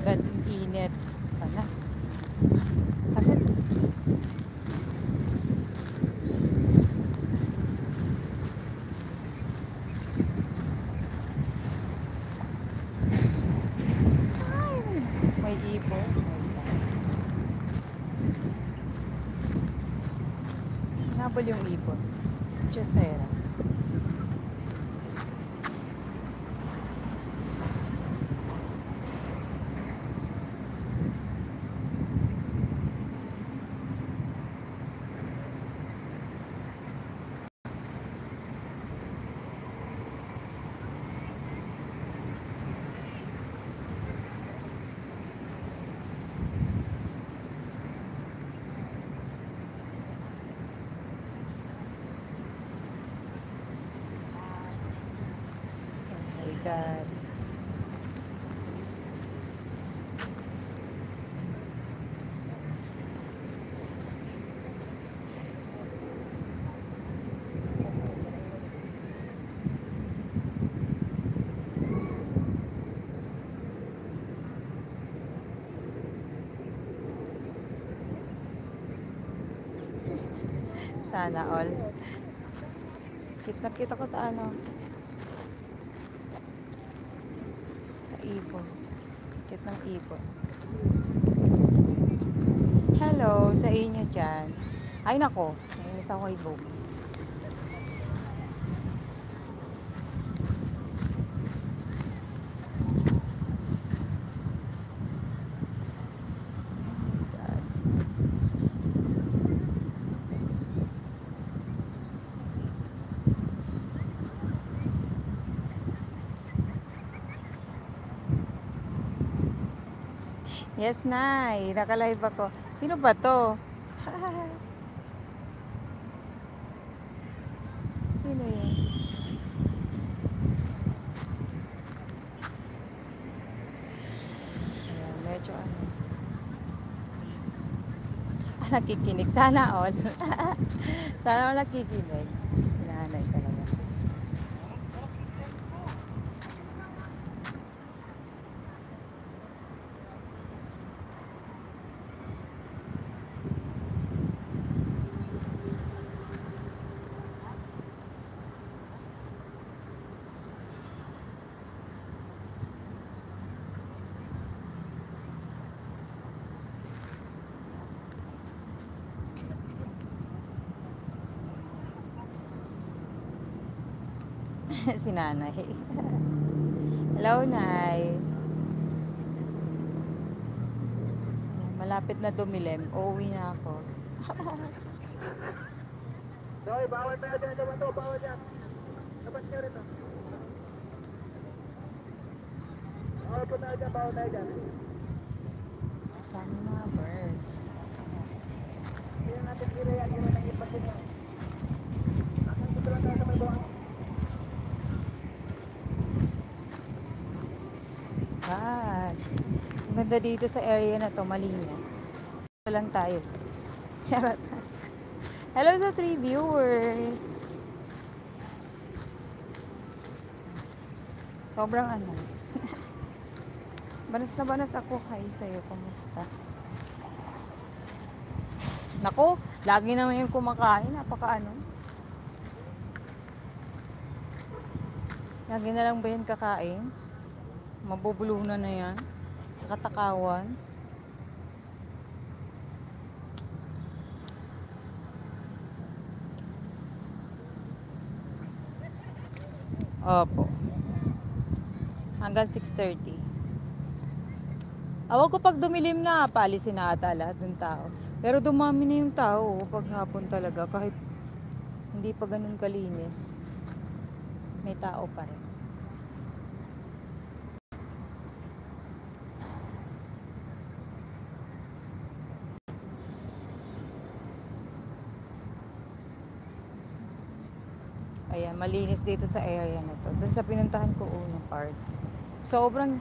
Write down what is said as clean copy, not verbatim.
Galing init. Panas. Sakit. Ay, may ibon. Nabol yung ibon. Chesera. Oh my God. Sana all. Kita ko sa ano, sa ibon. Kit ng ibon. Hello, sa inyo dyan. Ay nako, nainis ako kay Bogs. Yes, Nay. Naka-live ako. Sino ba to? Sino yun? Ayan, medyo ano. Nakikinig. Sana all. Sana all nakikinig. Sinanay talaga. Si Nanay. Hello, Nay. Malapit na dumilim. Uuwi na ako. Hoy, bawal tayo dyan, bawal dyan. Labas kayo rito. Bawal po tayo dyan, bawal tayo dyan. Dami mga birds. Hindi na natin kira yan, yun ang ipatin yan. Akan dito lang tayo sa may bawang. God. Ang ganda dito sa area na to, malinis. Ito lang tayo. Charot. Hello sa 3 viewers. Sobrang ano. Banas na banas ako. Hi sa'yo. Kamusta? Nako, lagi naman yung kumakain. Napaka ano. Lagi na lang ba yan kakain? Mabubulunan na yan. Sa katakawan. Opo. Hanggang 6:30. Awag ko pag dumilim na, paalisin na ata lahat ng tao. Pero dumami na yung tao pag hapon talaga. Kahit hindi pa ganun kalinis. May tao pa rin. Ayan, malinis dito sa area na to. Doon sa pinuntahan ko unang part. Sobrang